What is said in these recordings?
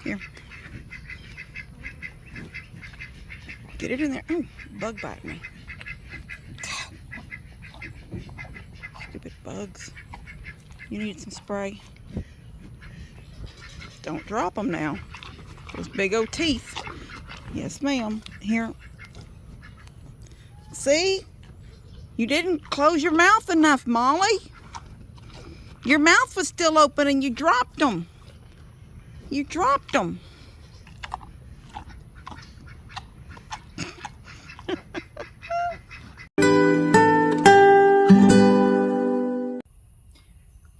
Here. Get it in there. Oh, bug bite me. Stupid bugs. You need some spray. Don't drop them now. Those big old teeth. Yes, ma'am. Here. See? You didn't close your mouth enough, Molly. Your mouth was still open and you dropped them. You dropped them.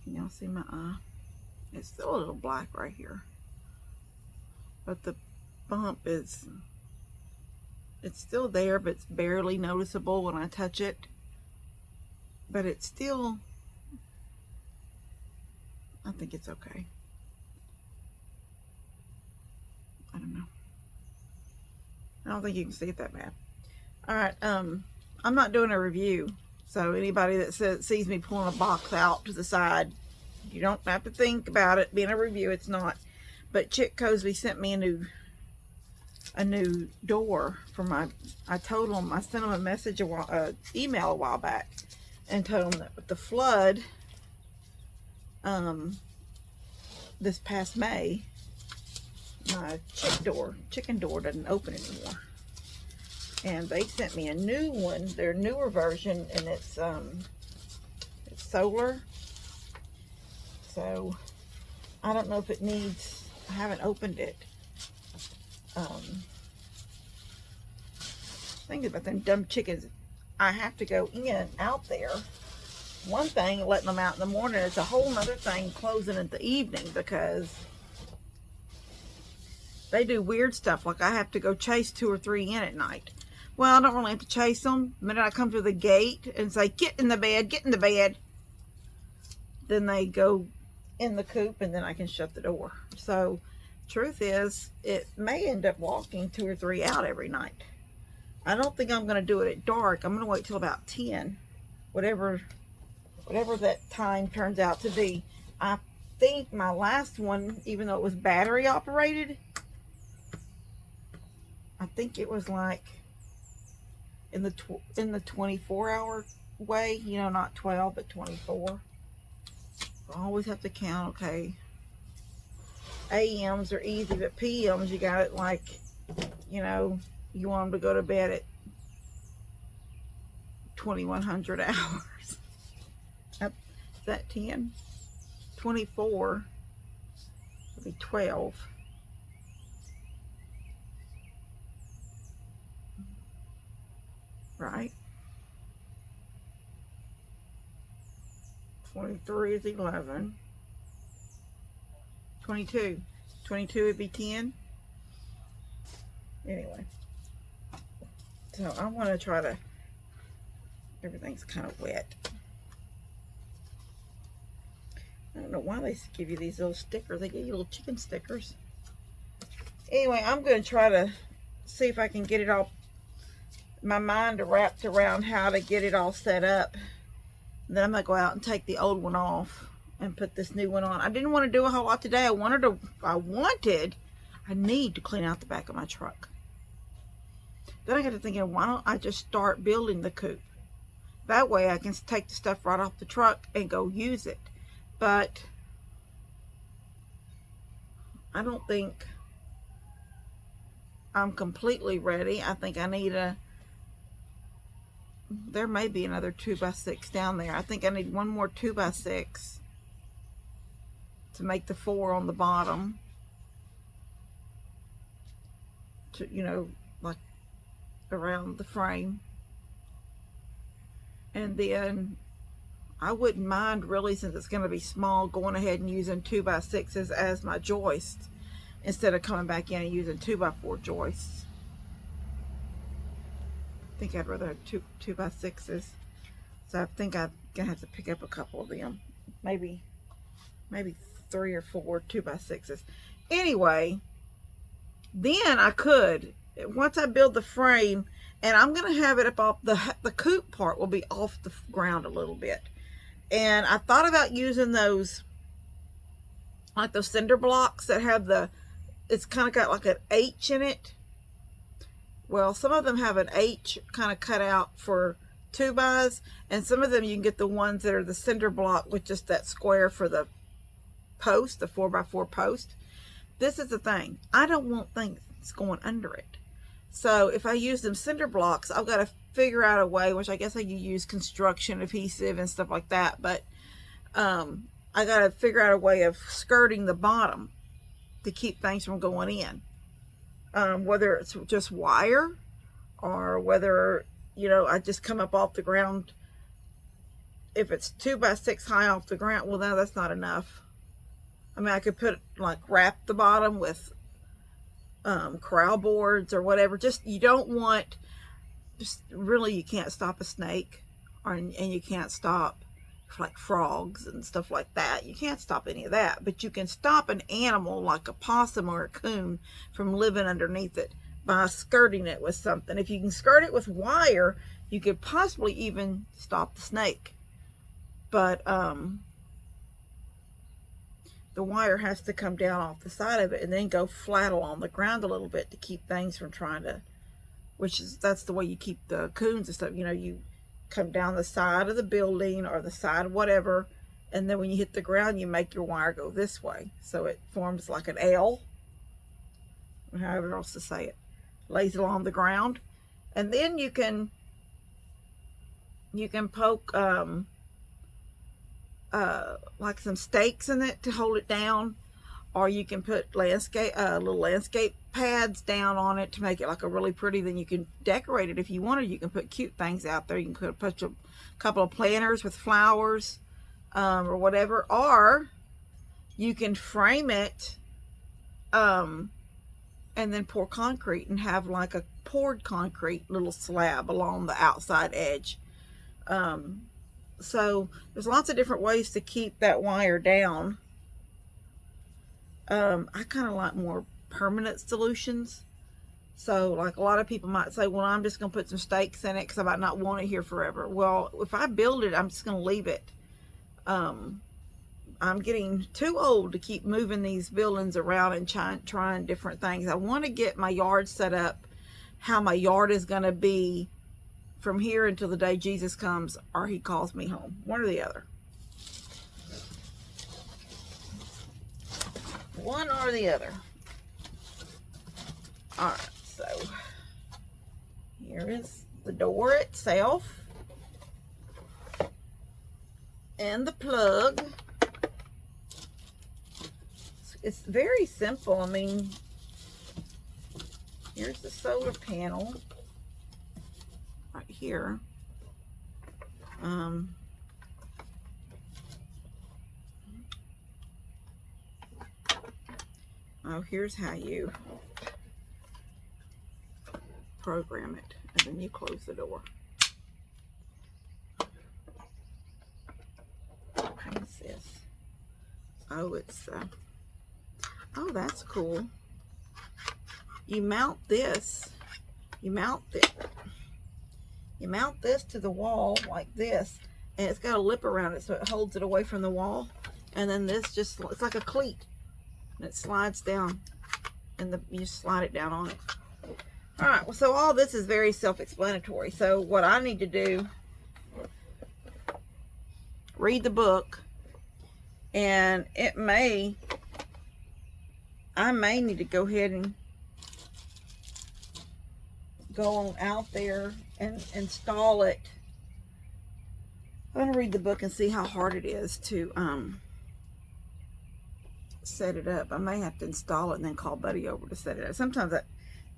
Can y'all see my eye? It's still a little black right here. But the bump is, it's still there, but it's barely noticeable when I touch it. But it's still, I think it's okay. I don't know. I don't think you can see it that bad. All right, I'm not doing a review. So anybody that sees me pulling a box out to the side, you don't have to think about it being a review. It's not. But Chick Cosby sent me a new door for my, I sent him a message, email a while back, and told him that with the flood this past May, my chicken door doesn't open anymore. And they sent me a new one, their newer version, and it's solar. So I don't know if it needs, I haven't opened it. Think about them dumb chickens. I have to go out there. One thing, letting them out in the morning. It's a whole nother thing closing in the evening, because they do weird stuff. Like I have to go chase 2 or 3 in at night. Well, I don't really have to chase them. The minute I come to the gate and say, get in the bed, then they go in the coop, and then I can shut the door. So truth is, it may end up walking 2 or 3 out every night. I don't think I'm going to do it at dark. I'm going to wait till about 10, whatever that time turns out to be. I think my last one, even though it was battery operated, I think it was like in the 24-hour way, you know, not 12 but 24. I always have to count. Okay, AMs are easy, but PMs, you got it, like, you know, you want them to go to bed at 2100 hours. Is that 10? 24 would be 12. Right? 23 is 11. 22. 22 would be 10. Anyway. So I want to try to, everything's kind of wet. I don't know why they give you these little stickers. They give you little chicken stickers. Anyway, I'm going to try to see if I can get it all, my mind wrapped around how to get it all set up. And then I'm going to go out and take the old one off and put this new one on. I didn't want to do a whole lot today. I need to clean out the back of my truck. Then I got to thinking, why don't I just start building the coop? That way I can take the stuff right off the truck and go use it. But I don't think I'm completely ready. I think I need there may be another 2x6 down there. I think I need one more 2x6 to make the 4 on the bottom. To, you know, like around the frame. And then I wouldn't mind really, since it's going to be small, going ahead and using 2x6s as my joists instead of coming back in and using 2x4 joists. I think I'd rather have 2x6s. So I think I'm going to have to pick up a couple of them. Maybe 3 or 4 2x6s. Anyway, then I could, once I build the frame, and I'm going to have it up off, the coop part will be off the ground a little bit. And I thought about using those, like those cinder blocks that have the it's kind of got like an H in it. Well, some of them have an H kind of cut out for 2x, and some of them you can get the ones that are the cinder block with just that square for the post, the 4x4 post. This is the thing, I don't want things going under it. So if I use them cinder blocks, I've got to figure out a way, which I guess I could use construction adhesive and stuff like that, but I got to figure out a way of skirting the bottom to keep things from going in. Whether it's just wire, or whether, you know, I just come up off the ground. If it's 2x6 high off the ground, well, no, that's not enough. I mean, I could put, like, wrap the bottom with corral boards or whatever. Just, you don't want, just really, you can't stop a snake, and you can't stop like frogs and stuff like that. You can't stop any of that, but you can stop an animal like a possum or a coon from living underneath it by skirting it with something. If you can skirt it with wire, you could possibly even stop the snake. But the wire has to come down off the side of it and then go flat along the ground a little bit to keep things from trying to, that's the way you keep the coons and stuff. You know, you come down the side of the building or the side of whatever, and then when you hit the ground, you make your wire go this way, so it forms like an L, or however else to say it, lays along the ground. And then you can poke like some stakes in it to hold it down, or you can put little landscape pads down on it to make it like a really pretty. Then you can decorate it if you wanted. You can put cute things out there. You can put a couple of planters with flowers, or whatever, or you can frame it and then pour concrete and have like a poured concrete little slab along the outside edge. So there's lots of different ways to keep that wire down. I kind of like more permanent solutions. So like a lot of people might say, well, I'm just going to put some stakes in it because I might not want it here forever. Well, if I build it, I'm just going to leave it. I'm getting too old to keep moving these buildings around and trying different things. I want to get my yard set up how my yard is going to be from here until the day Jesus comes or he calls me home. One or the other. One or the other. Alright, so here is the door itself and the plug. It's very simple. I mean, here's the solar panel right here. Oh, here's how you program it, and then you close the door. What's this? Oh, it's oh, that's cool. You mount this. You mount this to the wall like this, and it's got a lip around it so it holds it away from the wall. And then this just, it's like a cleat, and it slides down, and you slide it down on it. All right, well, so all this is very self-explanatory. So what I need to do, read the book, and I may need to go ahead and go on out there and install it. I'm going to read the book and see how hard it is to set it up. I may have to install it and then call Buddy over to set it up. Sometimes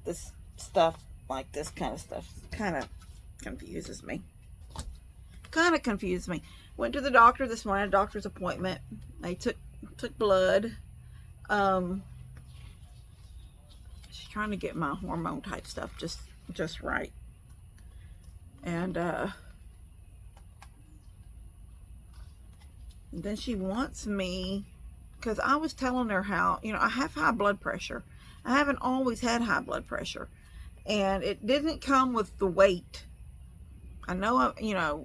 this stuff, like this kind of stuff, kind of confuses me. Went to the doctor this morning, a doctor's appointment. They took blood. She's trying to get my hormone type stuff just right. And then she wants me, because I was telling her how, you know, I have high blood pressure. I haven't always had high blood pressure, and it didn't come with the weight. I know,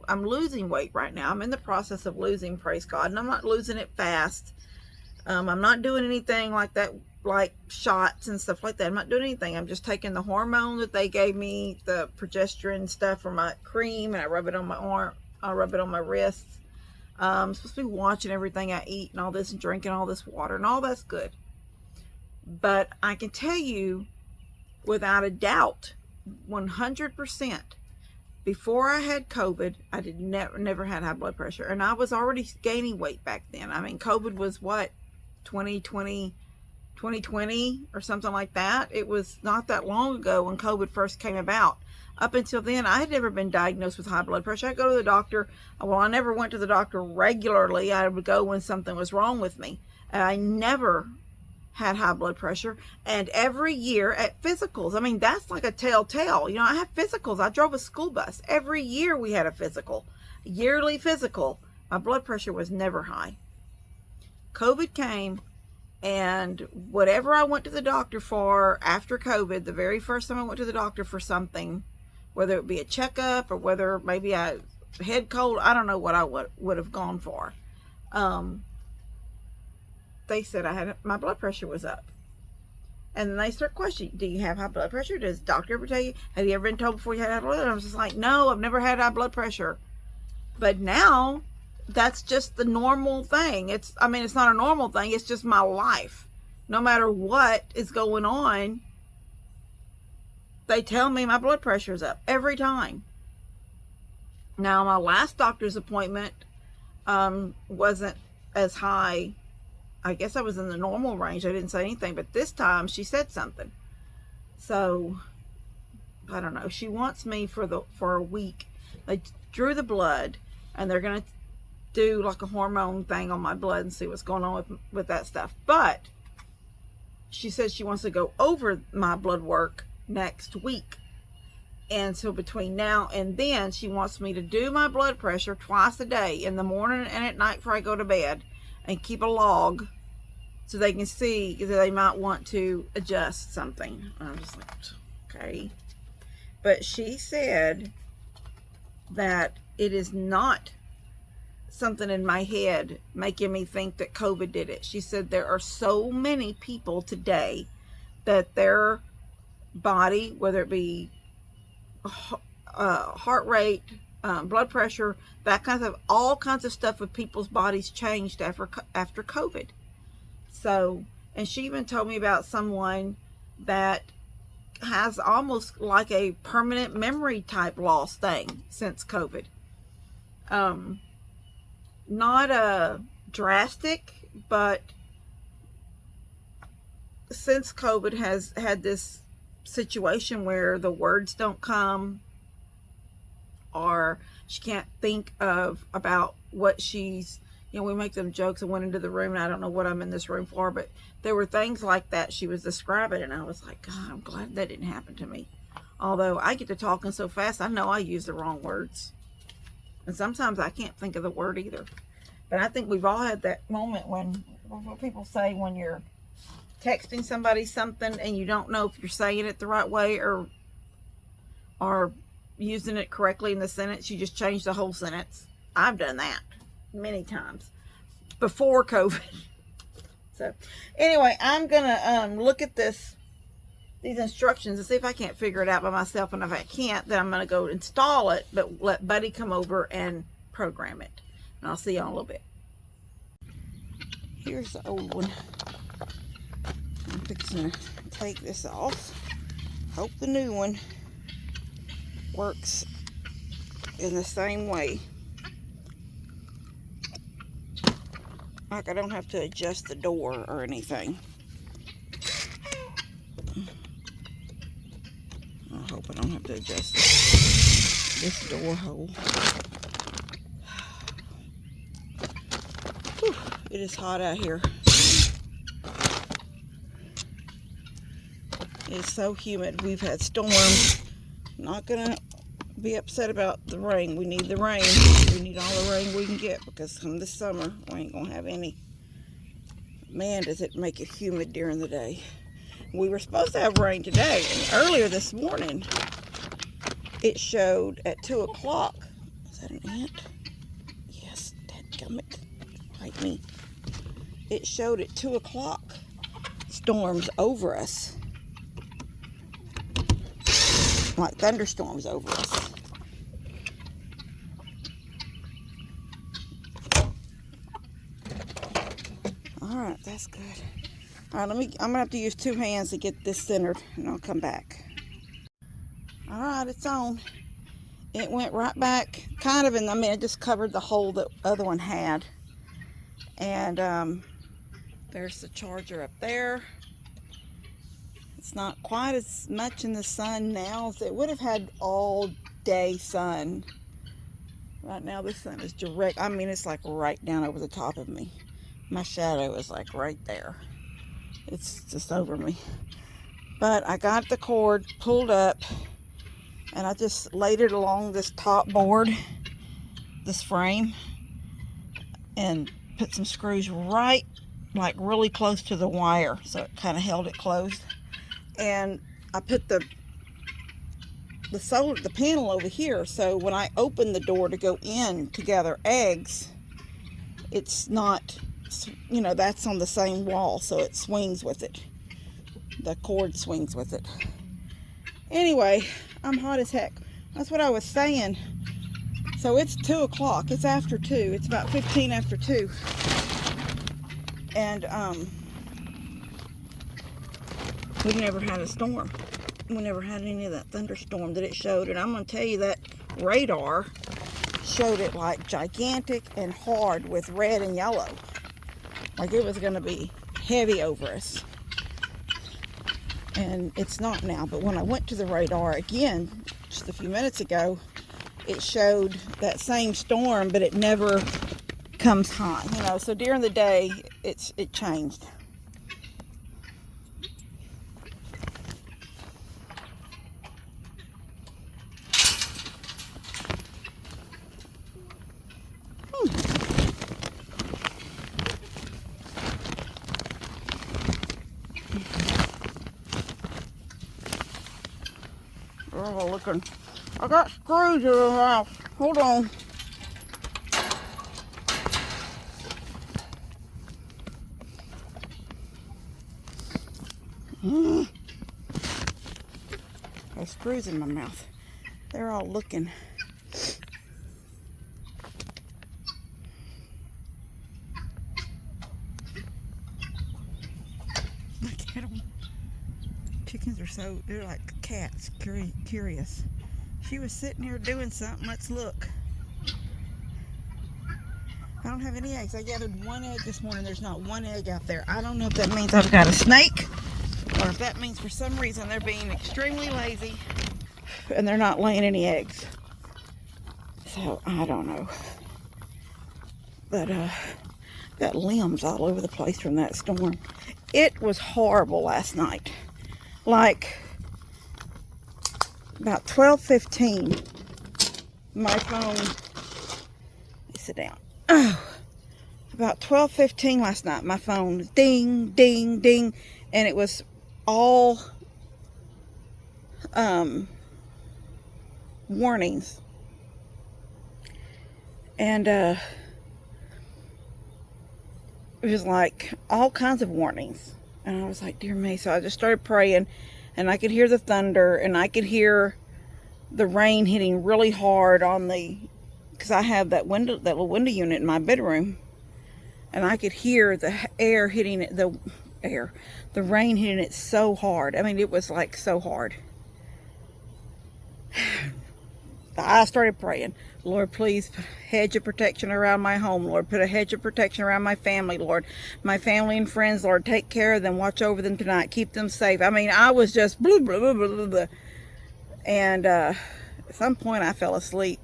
I'm losing weight right now. I'm in the process of losing, praise God, and I'm not losing it fast. I'm not doing anything like that like shots and stuff like that. I'm not doing anything. I'm just taking the hormone that they gave me, the progesterone stuff for my cream, and I rub it on my arm. I rub it on my wrists. I'm supposed to be watching everything I eat and all this and drinking all this water, and all that's good. But I can tell you without a doubt, 100%, before I had COVID, I did never had high blood pressure. And I was already gaining weight back then. I mean, COVID was what, 2020 or something like that. It was not that long ago when COVID first came about. Up until then, I had never been diagnosed with high blood pressure. I go to the doctor. Well, I never went to the doctor regularly. I would go when something was wrong with me. And I never had high blood pressure. And every year at physicals, I mean, that's like a telltale. You know, I have physicals. I drove a school bus. Every year we had a physical, yearly physical. My blood pressure was never high. COVID came, and whatever I went to the doctor for after COVID, the very first time I went to the doctor for something, whether it be a checkup or whether maybe I head cold, I don't know what I would have gone for. They said my blood pressure was up. And then they start questioning, do you have high blood pressure? Does the doctor ever tell you? Have you ever been told before you had high blood pressure? I was just like, no, I've never had high blood pressure. But now, that's just the normal thing. It's not a normal thing. It's just my life. No matter what is going on, they tell me my blood pressure is up every time. Now, my last doctor's appointment wasn't as high. I guess I was in the normal range. I didn't say anything, but this time she said something. So, I don't know. She wants me for a week. They drew the blood, and they're going to do like a hormone thing on my blood and see what's going on with that stuff. But she says she wants to go over my blood work next week. And so between now and then, she wants me to do my blood pressure twice a day, in the morning and at night before I go to bed, and keep a log so they can see that they might want to adjust something. I'm just like, okay. But she said that it is not something in my head making me think that COVID did it. She said there are so many people today that their body, whether it be heart rate, blood pressure, all kinds of stuff with people's bodies changed after COVID. So, and she even told me about someone that has almost like a permanent memory type loss thing since COVID. Not a drastic, but since COVID has had this situation where the words don't come, or she can't think about what she's, we make them jokes. I went into the room and I don't know what I'm in this room for, but there were things like that she was describing, and I was like, God, I'm glad that didn't happen to me. Although I get to talking so fast, I know I use the wrong words. And sometimes I can't think of the word either. But I think we've all had that moment when, what people say when you're texting somebody something and you don't know if you're saying it the right way or using it correctly in the sentence. You just change the whole sentence. I've done that many times before COVID. So anyway, I'm gonna look at these instructions and see if I can't figure it out by myself, and if I can't, then I'm gonna go install it, but let Buddy come over and program it. And I'll see you in a little bit. Here's the old one. I'm fixing to take this off. Hope the new one works in the same way. Like I don't have to adjust the door or anything. I hope I don't have to adjust this door hole. Whew, it is hot out here. It's so humid. We've had storms. Not gonna be upset about the rain. We need the rain. We need all the rain we can get, because come this summer we ain't gonna have any. Man, does it make it humid during the day. We were supposed to have rain today, and earlier this morning it showed at 2 o'clock. Is that an ant? Yes, dadgummit. Bite me. It showed at 2 o'clock. It's storms over us. Like thunderstorms over us. Alright, that's good. Alright, I'm gonna have to use 2 hands to get this centered, and I'll come back. Alright, it's on. It went right back, kind of in, it just covered the hole that the other one had. And there's the charger up there. It's not quite as much in the sun now as it would have had all day sun. Right now the sun is direct, it's like right down over the top of me. My shadow is like right there. It's just over me. But I got the cord pulled up, and I just laid it along this top board, this frame, and put some screws right, like really close to the wire, so it kind of held it closed. And I put the panel over here, so when I open the door to go in to gather eggs, it's not, that's on the same wall, so it swings with it. The cord swings with it. Anyway, I'm hot as heck. That's what I was saying. So it's 2 o'clock. It's after 2. It's about 15 after 2. And we've never had a storm. We never had any of that thunderstorm that it showed. And I'm going to tell you that radar showed it like gigantic and hard with red and yellow. Like it was going to be heavy over us. And it's not now. But when I went to the radar again, just a few minutes ago, it showed that same storm, but it never comes high. So during the day, it changed. Oh, looking. I got screws in the house. Hold on. There's screws in my mouth. They're all looking. Look at them. Chickens are they're like cats, curious. She was sitting here doing something. Let's look. I don't have any eggs. I gathered 1 egg this morning. There's not 1 egg out there. I don't know if that means I've got a snake, or if that means for some reason they're being extremely lazy and they're not laying any eggs. So I don't know. But got limbs all over the place from that storm. It was horrible last night. Like about 12:15, my phone, let me sit down. Oh, about 12:15 last night, my phone ding, ding, ding, and it was all warnings. And it was like all kinds of warnings. And I was like, dear me. So I just started praying, and I could hear the thunder, and I could hear the rain hitting really hard on because I have that little window unit in my bedroom, and I could hear the air hitting it, the rain hitting it so hard. It was like so hard. I started praying, Lord, please hedge of protection around my home. Lord, put a hedge of protection around my family. Lord, my family and friends, Lord, take care of them. Watch over them tonight. Keep them safe. I was just blah, blah, blah, blah, blah. And at some point I fell asleep,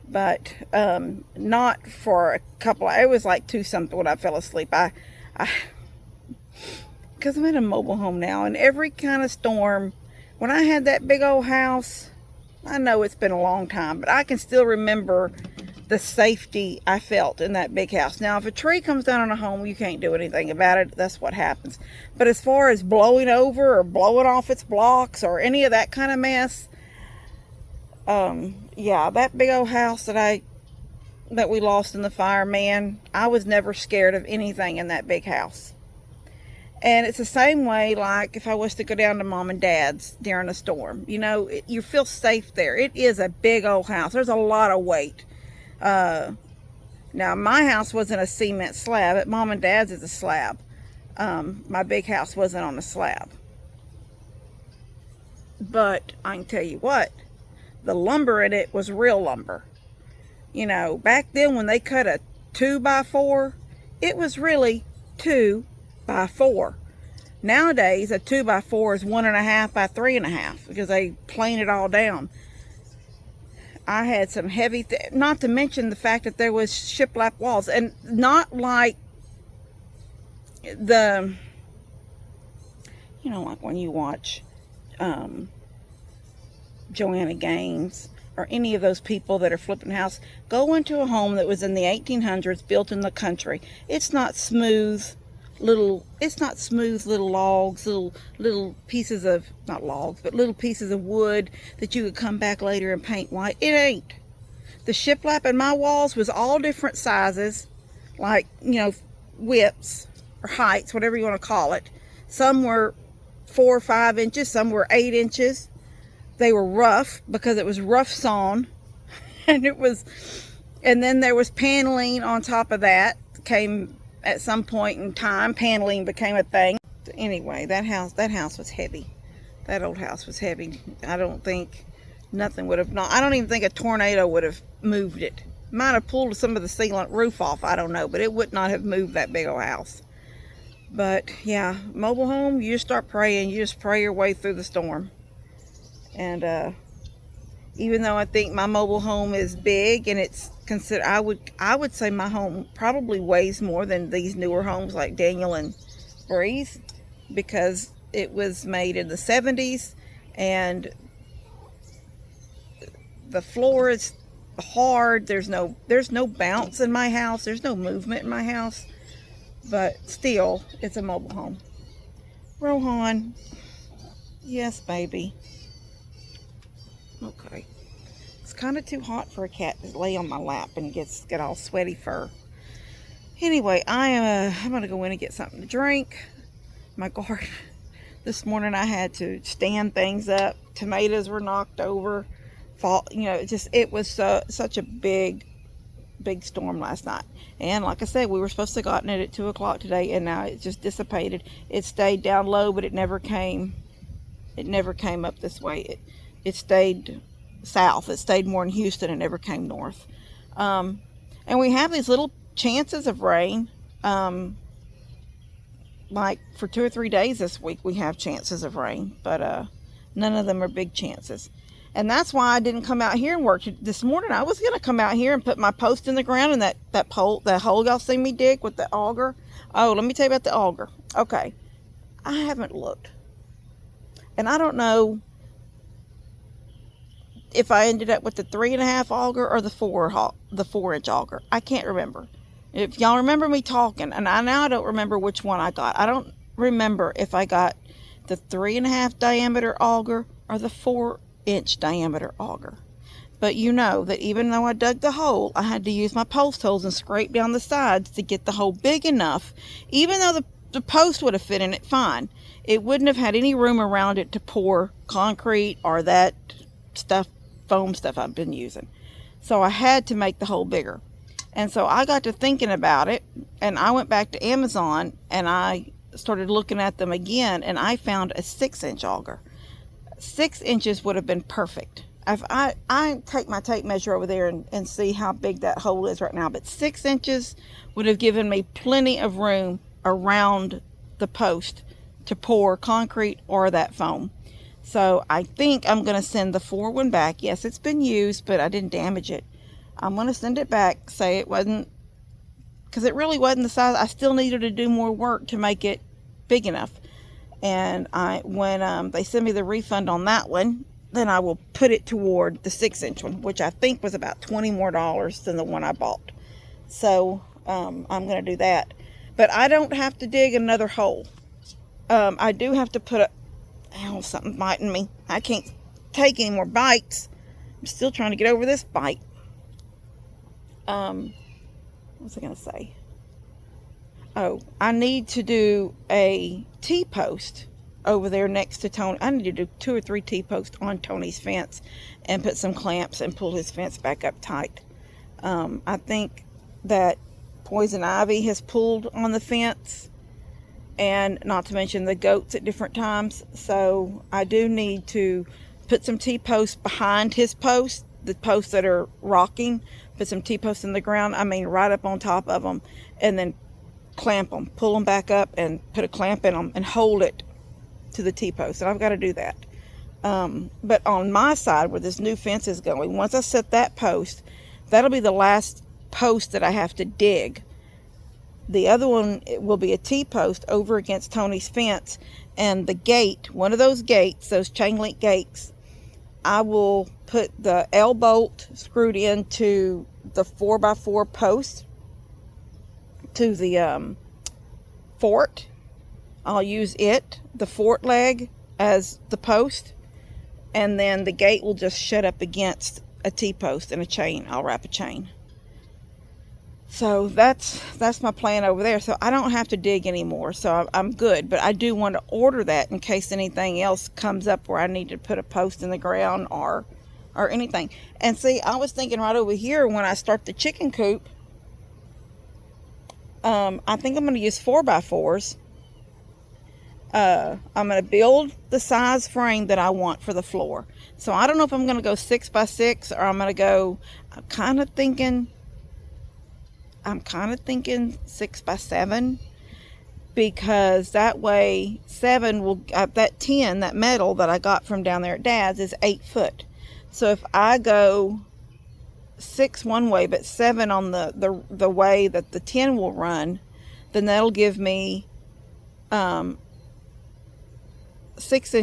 but not for a couple. It was like 2 something when I fell asleep. Because I'm in a mobile home now, and every kind of storm, when I had that big old house, I know it's been a long time, but I can still remember the safety I felt in that big house. Now, if a tree comes down on a home, you can't do anything about it. That's what happens. But as far as blowing over or blowing off its blocks or any of that kind of mess, yeah, that big old house that we lost in the fire, man, I was never scared of anything in that big house. And it's the same way, like if I was to go down to mom and dad's during a storm. You know, you feel safe there. It is a big old house. There's a lot of weight. Now, my house wasn't a cement slab. At mom and dad's is a slab. My big house wasn't on a slab. But I can tell you what, the lumber in it was real lumber. You know, back then when they cut a 2x4, it was really 2x4. Nowadays, a 2x4 is 1.5 by 3.5 because they plane it all down. I had some heavy, not to mention the fact that there was shiplap walls, and not like the, you know, like when you watch Joanna Gaines or any of those people that are flipping house, go into a home that was in the 1800s, built in the country. It's not smooth little logs, little pieces of, not logs, but little pieces of wood that you could come back later and paint white. It ain't. The shiplap in my walls was all different sizes, like, you know, widths or heights, whatever you want to call it. Some were 4 or 5 inches, some were 8 inches. They were rough because it was rough sawn, and then there was paneling on top of that. Came at some point in time, paneling became a thing. Anyway, that house was heavy. That old house was heavy. I don't think nothing would have, I don't even think a tornado would have moved it. Might have pulled some of the sealant roof off, I don't know, but it would not have moved that big old house. But yeah, mobile home, you just start praying. You just pray your way through the storm. And even though I think my mobile home is big and it's considered, I would say my home probably weighs more than these newer homes like Daniel and Breeze, because it was made in the 70s and the floor is hard. There's no bounce in my house. There's no movement in my house, but still, it's a mobile home. Rohan, yes, baby. Okay. It's kind of too hot for a cat to lay on my lap and get all sweaty fur. Anyway, I'm going to go in and get something to drink. My garden, this morning I had to stand things up. Tomatoes were knocked over. You know, it was such a big storm last night. And like I said, we were supposed to have gotten it at 2 o'clock today, and now it just dissipated. It stayed down low, but it never came up this way. It stayed south. It stayed more in Houston and never came north. And we have these little chances of rain. Like for 2 or 3 days this week, we have chances of rain, but none of them are big chances. And that's why I didn't come out here and work this morning. I was going to come out here and put my post in the ground and that hole y'all see me dig with the auger. Oh, let me tell you about the auger. Okay. I haven't looked. And I don't know if I ended up with the 3.5 auger or the 4-inch auger. I can't remember. If y'all remember me talking, and I don't remember which one I got. I don't remember if I got the 3.5 diameter auger or the 4-inch diameter auger. But you know that even though I dug the hole, I had to use my post holes and scrape down the sides to get the hole big enough. Even though the post would have fit in it fine, it wouldn't have had any room around it to pour concrete or that foam stuff I've been using. So I had to make the hole bigger. And so I got to thinking about it, and I went back to Amazon and I started looking at them again, and I found a 6-inch auger. 6 inches would have been perfect. I take my tape measure over there and see how big that hole is right now, but 6 inches would have given me plenty of room around the post to pour concrete or that foam. So I think I'm going to send the 4 one back. Yes, it's been used, but I didn't damage it. I'm going to send it back, say it wasn't, because it really wasn't the size. I still needed to do more work to make it big enough. And when they send me the refund on that one, then I will put it toward the 6-inch one, which I think was about $20 more than the one I bought. So I'm going to do that. But I don't have to dig another hole. I do have to put something biting me. I can't take any more bites. I'm still trying to get over this bite. What was I going to say? Oh, I need to do a T-post over there next to Tony. I need to do 2 or 3 T-posts on Tony's fence and put some clamps and pull his fence back up tight. I think that poison ivy has pulled on the fence, and not to mention the goats at different times. So I do need to put some T-posts behind his posts, the posts that are rocking, put some T-posts in the ground, I mean right up on top of them, and then clamp them, pull them back up and put a clamp in them and hold it to the T-post. And I've got to do that. But on my side where this new fence is going, once I set that post, that'll be the last post that I have to dig. The other one will be a T-post over against Tony's fence, and the gate, one of those gates, those chain link gates, I will put the L bolt screwed into the 4x4 post to the fort. I'll use it, the fort leg, as the post, and then the gate will just shut up against a T-post and a chain. I'll wrap a chain. So that's my plan over there. So I don't have to dig anymore. So I'm good. But I do want to order that in case anything else comes up where I need to put a post in the ground or anything. And see, I was thinking right over here when I start the chicken coop, I think I'm going to use 4x4s. I'm going to build the size frame that I want for the floor. So I don't know if I'm going to go 6x6 or I'm going to go, I'm kind of thinking 6x7, because that way 7 will, that 10, that metal that I got from down there at Dad's is 8 foot. So if I go 6 one way, but 7 on the way that the 10 will run, then that'll give me 6-inch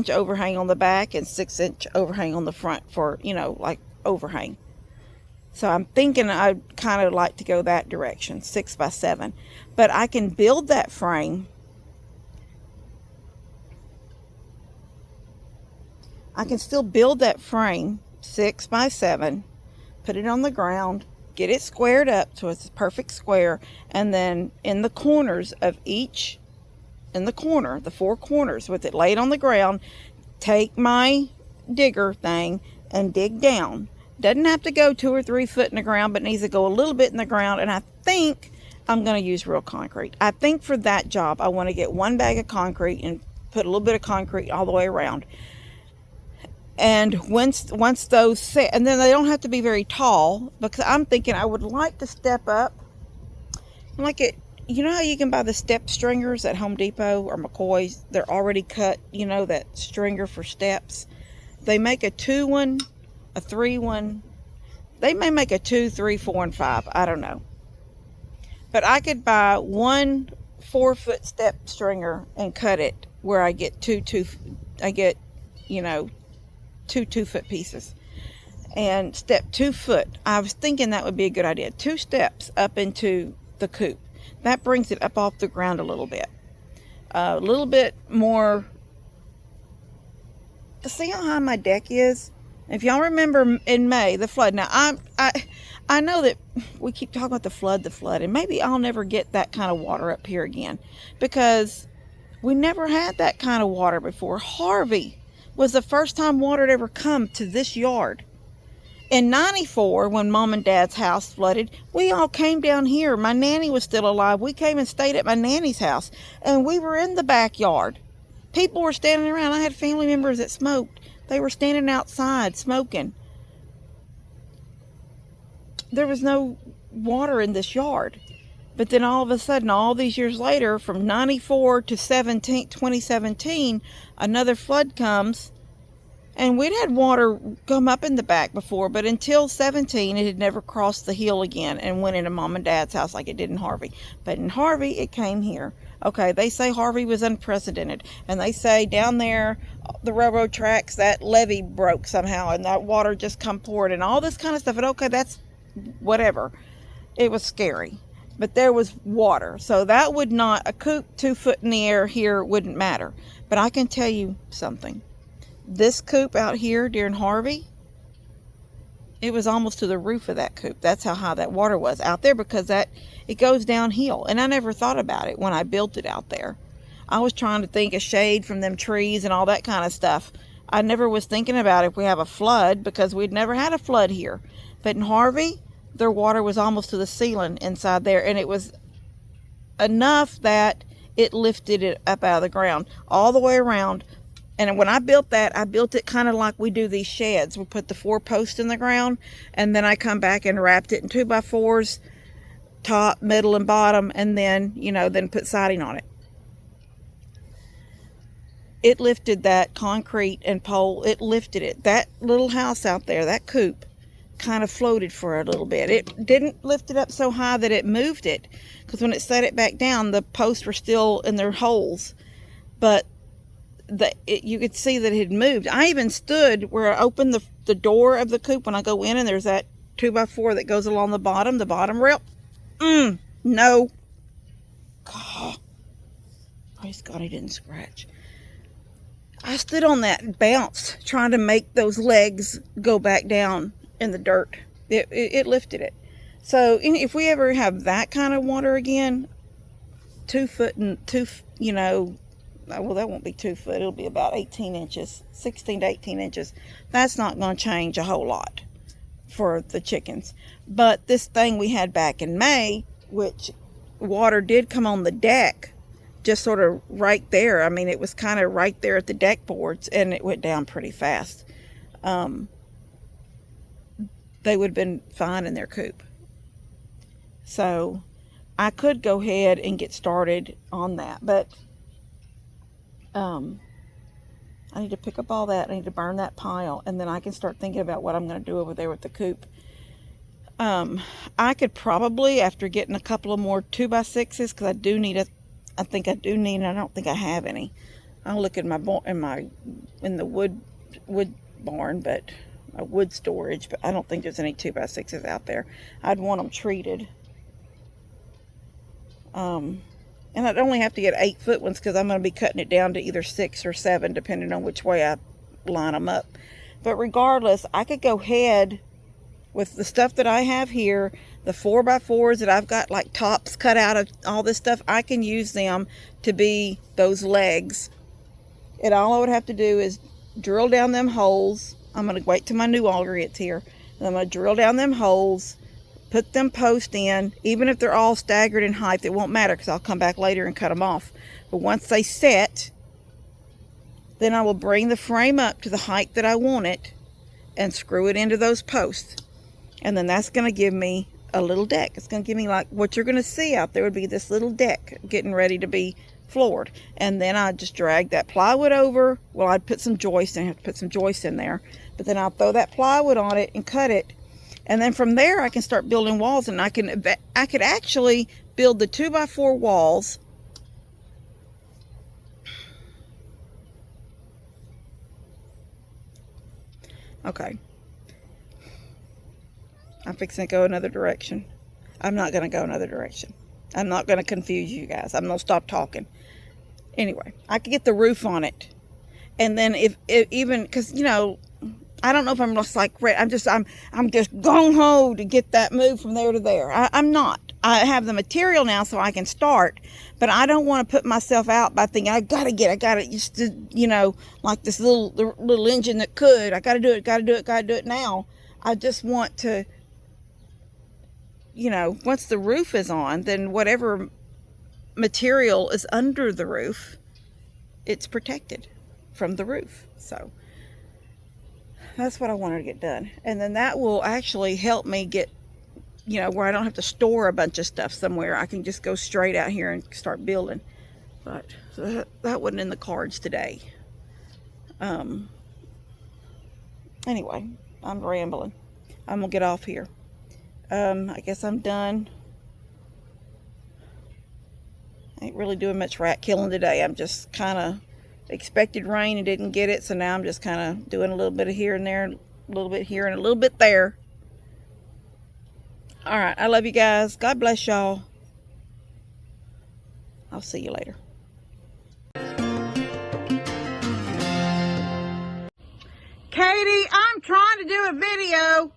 overhang on the back and 6-inch overhang on the front for, like overhang. So I'm thinking I'd kind of like to go that direction, 6x7. But I can build that frame. I can still build that frame 6x7, put it on the ground, get it squared up so it's a perfect square, and then in the corners of each, the 4 corners with it laid on the ground, take my digger thing and dig down. Doesn't have to go 2 or 3 foot in the ground, but needs to go a little bit in the ground. And I think I'm going to use real concrete. I think for that job, I want to get 1 bag of concrete and put a little bit of concrete all the way around. And once those set, and then they don't have to be very tall, because I'm thinking I would like to step up. Like it, you know how you can buy the step stringers at Home Depot or McCoy's? They're already cut, that stringer for steps. They make a 2 one, a 3 one. They may make a 2, 3, 4, and 5. I don't know. But I could buy 1 4-foot step stringer and cut it where I get two 2-foot pieces. And step 2 foot. I was thinking that would be a good idea. 2 steps up into the coop. That brings it up off the ground a little bit. A little bit more. See how high my deck is? If y'all remember in May, the flood. Now, I know that we keep talking about the flood, and maybe I'll never get that kind of water up here again, because we never had that kind of water before. Harvey was the first time water had ever come to this yard. In 94, when Mom and Dad's house flooded, we all came down here. My nanny was still alive. We came and stayed at my nanny's house, and we were in the backyard. People were standing around. I had family members that smoked. They were standing outside smoking. There was no water in this yard. But then all of a sudden, all these years later, from 94 to 2017, another flood comes. And we'd had water come up in the back before, but until 17, it had never crossed the hill again and went into Mom and Dad's house like it did in Harvey. But in Harvey, it came here. Okay, they say Harvey was unprecedented. And they say down there, the railroad tracks, that levee broke somehow, and that water just come poured and all this kind of stuff. And okay, that's whatever. It was scary. But there was water. So that would not, a coop 2 foot in the air here wouldn't matter. But I can tell you something. This coop out here during Harvey, It was almost to the roof of that coop. That's how high that water was out there, because it goes downhill. And I never thought about it when I built it out there. I was trying to think of shade from them trees and all that kind of stuff. I never was thinking about if we have a flood, because we'd never had a flood here. But in Harvey, their water was almost to the ceiling inside there, and it was enough that it lifted it up out of the ground all the way around. And when I built that, I built it kind of like we do these sheds. We put the 4 posts in the ground, and then I come back and wrapped it in 2x4s, top, middle, and bottom, and then, then put siding on it. It lifted that concrete and pole. It lifted it. That little house out there, that coop, kind of floated for a little bit. It didn't lift it up so high that it moved it, because when it set it back down, the posts were still in their holes. But you could see that it had moved. I even stood where I opened the door of the coop when I go in, and there's that 2x4 that goes along the bottom rail. No. God. Praise God, he didn't scratch. I stood on that and bounced, trying to make those legs go back down in the dirt. It lifted it. So if we ever have that kind of water again, 2 foot and well, that won't be 2 foot. It'll be about 18 inches, 16 to 18 inches. That's not going to change a whole lot for the chickens. But this thing we had back in May, which water did come on the deck, just sort of right there. I mean, it was kind of right there at the deck boards, and it went down pretty fast. They would have been fine in their coop. So I could go ahead and get started on that, but I need to pick up all that. I need to burn that pile, and then I can start thinking about what I'm going to do over there with the coop. I could probably, after getting a couple of more 2x6s, because I think I do need, and I don't think I have any. I'll look in the wood barn, but a wood storage, but I don't think there's any 2x6s out there. I'd want them treated. And I'd only have to get 8-foot ones, because I'm going to be cutting it down to either 6 or 7, depending on which way I line them up. But regardless, I could go ahead with the stuff that I have here, the 4x4s that I've got like tops cut out of all this stuff. I can use them to be those legs. And all I would have to do is drill down them holes. I'm going to wait till my new auger gets here. And I'm going to drill down them holes, put them posts in. Even if they're all staggered in height, it won't matter, because I'll come back later and cut them off. But once they set, then I will bring the frame up to the height that I want it and screw it into those posts. And then that's going to give me a little deck. It's going to give me, like, what you're going to see out there would be this little deck getting ready to be floored. And then I just drag that plywood over. Well, I'd put some joists, and I have to put some joists in there. But then I'll throw that plywood on it and cut it. And then from there, I can start building walls, and I could actually build the 2x4 walls. Okay. I'm fixing to go another direction. I'm not going to go another direction. I'm not going to confuse you guys. I'm going to stop talking. Anyway, I could get the roof on it. And then if even, because, I don't know if I'm just like, I'm just gung-ho to get that move from there to there. I'm not. I have the material now so I can start, but I don't want to put myself out by thinking, I got it, just, like this little engine that could. I got to do it now. I just want to, once the roof is on, then whatever material is under the roof, it's protected from the roof. So that's what I wanted to get done. And then that will actually help me get, where I don't have to store a bunch of stuff somewhere. I can just go straight out here and start building. But so that wasn't in the cards today. Anyway, I'm rambling. I'm going to get off here. I guess I'm done. I ain't really doing much rat killing today. I'm just kind of expected rain and didn't get it, so now I'm just kind of doing a little bit of here and there, a little bit here and a little bit there. All right, I love you guys. God bless y'all. I'll see you later. Katie, I'm trying to do a video.